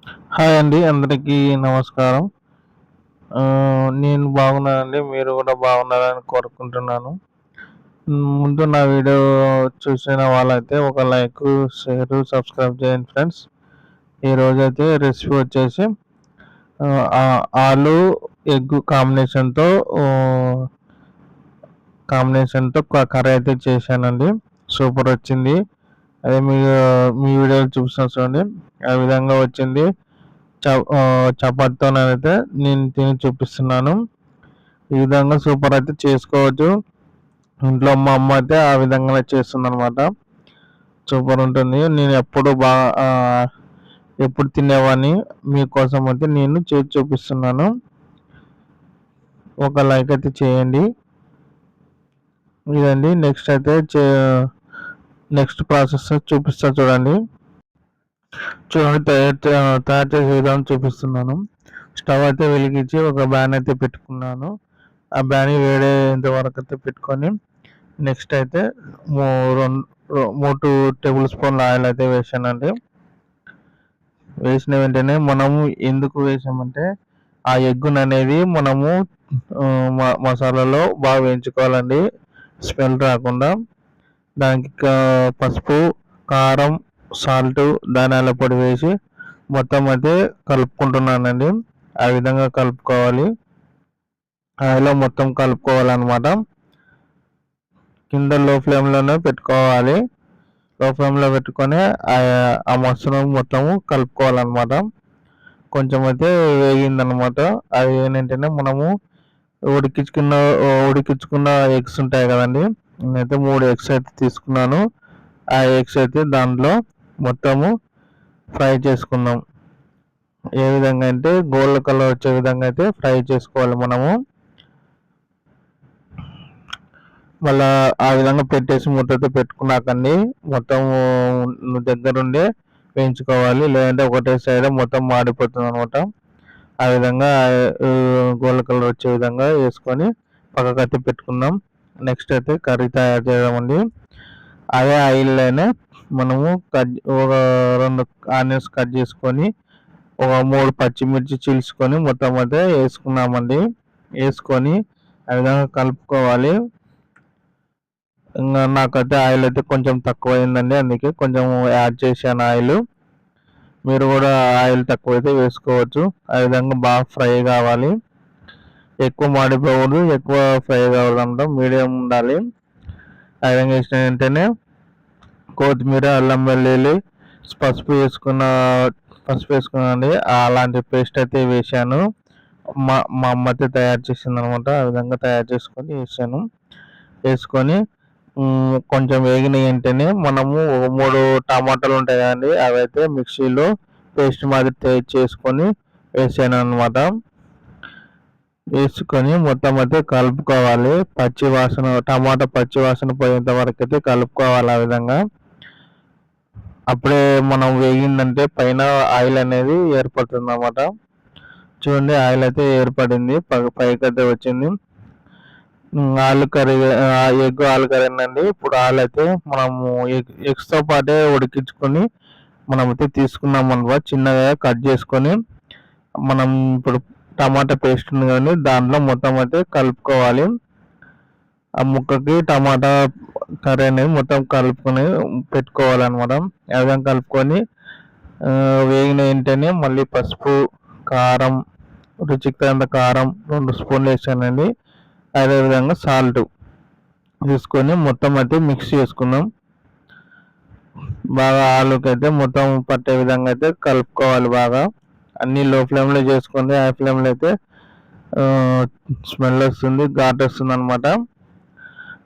Hi అండి. అందరికీ నమస్కారం. నేను బాగున్నానండి. మీరు గూడా బాగున్నారని కోరుకుంటున్నాను. ముందు నా వీడియో చూసిన వాళ్ళైతే ఒక లైకు, షేరు, సబ్స్క్రైబ్ చేయండి ఫ్రెండ్స్. ఈరోజైతే రెసిపీ వచ్చేసి ఆలు, ఎగ్ ఆహ్, కాంబినేషన్‌తో కర్రీ అయితే చేశానండి. సూపర్ వచ్చింది. అదే మీ వీడియోలో చూపిస్తాను చూడండి. ఆ విధంగా వచ్చింది. చపాతీతోనైతే నేను తిని చూపిస్తున్నాను. ఈ విధంగా సూపర్ అయితే చేసుకోవచ్చు. ఇంట్లో మా అమ్మ అయితే ఆ విధంగానే చేస్తుందనమాట. సూపర్ ఉంటుంది. నేను ఎప్పుడు తినేవాడిని. మీకోసం అయితే నేను చేసి చూపిస్తున్నాను. ఒక లైక్ అయితే చేయండి. ఇదండి నెక్స్ట్ ప్రాసెస్ చూపిస్తా చూడండి. చూడండి తయారు చేసే విధానం చూపిస్తున్నాను. స్టవ్ అయితే వెలిగించి ఒక బ్యాన్ అయితే పెట్టుకున్నాను. ఆ బ్యాన్ వేడయ్యేంత వరకు అయితే పెట్టుకొని నెక్స్ట్ అయితే మూ రొన్ రొ 3 టేబుల్ స్పూన్ల ఆయిల్ అయితే వేసానండి. వేసిన వెంటనే మనము ఎందుకు వేసామంటే ఆ ఎగ్గుననేది మనము మసాలాలో బాగా వేయించుకోవాలండి. స్మెల్ రాకుండా. దానికి పసుపు, కారం, సాల్టు, ధనియాల పొడి వేసి మొత్తం అయితే కలుపుకుంటున్నానండి. ఆ విధంగా కలుపుకోవాలి. ఆయిల్‌లో మొత్తం కలుపుకోవాలనమాట. కింద లో ఫ్లేమ్‌లోనే పెట్టుకోవాలి. లో ఫ్లేమ్‌లో పెట్టుకొని ఆ మసాలా మొత్తము కలుపుకోవాలనమాట. కొంచెం అయితే వేగిందనమాట. అది ఏంటంటేనే మనము ఉడికించుకున్న ఉడికించుకున్న ఎగ్స్ ఉంటాయి కదండీ! నేనైతే 3 ఎగ్స్ అయితే తీసుకున్నాను. ఆ ఎగ్స్ అయితే దాంట్లో మొత్తము ఫ్రై చేసుకుందాం. ఏ విధంగా అంటే గోల్డ్ కలర్ వచ్చే విధంగా అయితే ఫ్రై చేసుకోవాలి మనము. మళ్ళా ఆ విధంగా పెట్టేసి మూతతో పెట్టుకున్నాకండి మొత్తము దగ్గరుండి వేయించుకోవాలి. లేదంటే ఒకటే సైడ్ మొత్తం మాడిపోతుందనమాట. ఆ విధంగా గోల్డ్ కలర్ వచ్చే విధంగా వేసుకొని పక్కకైతే పెట్టుకుందాం. నెక్స్ట్ అయితే కర్రీ తయారు చేద్దామండి. అదే ఆయిల్‌లోనే మనము ఒక 2 ఆనియన్స్ కట్ చేసుకొని, ఒక 3 పచ్చిమిర్చి చీల్చుకొని మొత్తం అయితే వేసుకున్నామండి. వేసుకొని ఆ విధంగా కలుపుకోవాలి. నాకైతే ఆయిల్ అయితే కొంచెం తక్కువయిందండి. అందుకే కొంచెం యాడ్ చేశాను ఆయిలు. మీరు కూడా ఆయిల్ తక్కువైతే వేసుకోవచ్చు. ఆ విధంగా బాగా ఫ్రై కావాలి. ఎక్కువ మాడిపోకూడదు, ఎక్కువ ఫ్రై కావాలనమాట. మీడియం ఉండాలి. ఆ విధంగా వేసిన వెంటనే కొత్తిమీర, అల్లం వెల్లుల్లి, పసుపు వేసుకున్న పసుపు వేసుకున్నానండి. అలాంటి పేస్ట్ అయితే వేశాను. మా అమ్మ అయితే తయారు చేసిందనమాట. ఆ విధంగా తయారు చేసుకొని వేసాను. వేసుకొని కొంచెం వేగిన వెంటనే మనము 3 టమాటాలు ఉంటాయి కదండీ! అవైతే మిక్సీలో పేస్ట్ మాదిరి చేసుకొని వేసాననమాట. వేసుకొని మొత్తం అయితే కలుపుకోవాలి. టమాటా పచ్చి వాసన పోయేంత వరకైతే కలుపుకోవాలి ఆ విధంగా. అప్పుడే మనం వేగిందంటే పైన ఆయిల్ అనేది ఏర్పడుతుందన్నమాట. చూడండి ఆయిల్ అయితే ఏర్పడింది. పైకైతే వచ్చింది. ఆలు కర్రీ అండి. ఇప్పుడు ఆలైతే మనము ఎగ్స్‌తో పాటే ఉడికించుకొని మనమైతే తీసుకున్నామనమాట. చిన్నగా కట్ చేసుకొని మనం ఇప్పుడు టమాటా పేస్ట్ ఉంది కదండీ! దాంట్లో మొత్తం అయితే కలుపుకోవాలి. ఆ ముక్కకి టమాటా కర్రీ అనేది మొత్తం కలుపుకొని పెట్టుకోవాలనమాట. ఆ విధంగా కలుపుకొని వేగిన వెంటనే మళ్ళీ పసుపు, కారం, రుచికి తగినంత కారం 2 స్పూన్లు వేసానండి. అదేవిధంగా సాల్టు తీసుకొని మొత్తం అయితే మిక్స్ చేసుకుందాం. బాగా ఆలుకైతే మొత్తం పట్టే విధంగా అయితే కలుపుకోవాలి బాగా. అన్నీ లో ఫ్లేమ్‌లో చేసుకోండి. హై ఫ్లేమ్‌లో అయితే స్మెల్ వస్తుంది, ఘాటొస్తుందనమాట.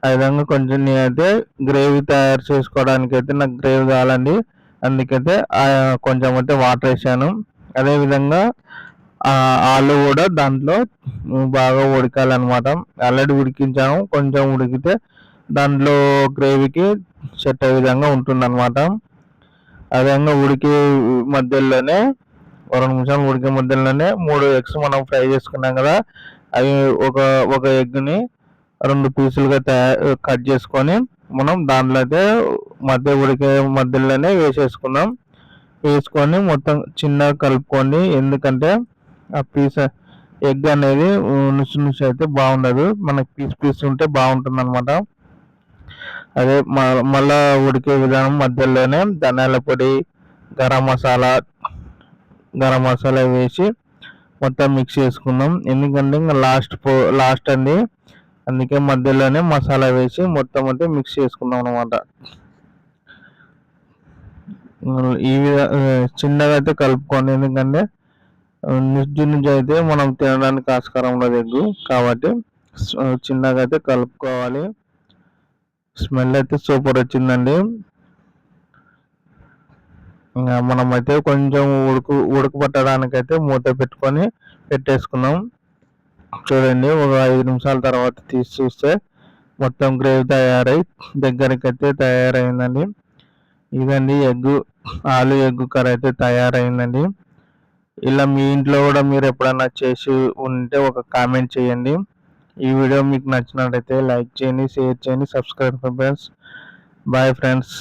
ఆ విధంగా కొంచెం నేనైతే గ్రేవీ తయారు చేసుకోవడానికైతే నాకు గ్రేవీ కావాలండి. అందుకైతే కొంచెం అయితే వాటర్ వేసాను. అదేవిధంగా ఆలు కూడా దాంట్లో బాగా ఉడకాలనమాట. ఆల్రెడీ ఉడికించాము. కొంచెం ఉడికితే దాంట్లో గ్రేవీకి సెట్ అయ్యే విధంగా ఉంటుందన్నమాట. ఆ విధంగా ఉడికే మధ్యలోనే ఒక 2 నిమిషాలు ఉడికే మధ్యలోనే 3 ఎగ్స్ మనం ఫ్రై చేసుకున్నాం కదా! అవి ఒక ఒక ఎగ్‌ని 2 పీసులుగా కట్ చేసుకొని మనం దాంట్లో అయితే ఉడికే మధ్యలోనే వేసేసుకుందాం. వేసుకొని మొత్తం చిన్నగా కలుపుకోండి. ఎందుకంటే ఆ పీస్ ఎగ్ అనేది నుసు నుసు అయితే బాగుండదు, మనకి పీస్ ఉంటే బాగుంటుంది అనమాట. అదే మళ్ళా ఉడికే విధానం మధ్యలోనే ధనియాల పొడి, గరం మసాలా వేసి మొత్తం మిక్స్ చేసుకుందాం. ఎందుకంటే ఇంకా లాస్ట్ అండి, అందుకే మధ్యలోనే మసాలా వేసి మొత్తం అంటే మిక్స్ చేసుకుందాం అనమాట. ఈ చిన్నగా అయితే కలుపుకోండి, ఎందుకంటే నుంచి అయితే మనం తినడానికి ఆస్కారం ఉండదు ఎగ్గు, కాబట్టి చిన్నగా అయితే కలుపుకోవాలి. స్మెల్ అయితే సూపర్ వచ్చిందండి. మనం అయితే కొంచెం ఉడకబట్టడానికైతే మూత పెట్టుకొని పెట్టేసుకున్నాం. చూడండి, ఒక 5 నిమిషాల తర్వాత తీసి చూస్తే మొత్తం గ్రేవీ దగ్గరికి అయితే తయారైందండి. ఇదండి ఆలు ఎగ్ కర్రీ అయితే తయారైందండి. ఇలా మీ ఇంట్లో కూడా మీరు ఎప్పుడన్నా చేసి ఉంటే ఒక కామెంట్ చేయండి. ఈ వీడియో మీకు నచ్చినట్లయితే లైక్ చేయండి, షేర్ చేయండి, సబ్స్క్రైబ్ ఫ్రెండ్స్. Bye friends.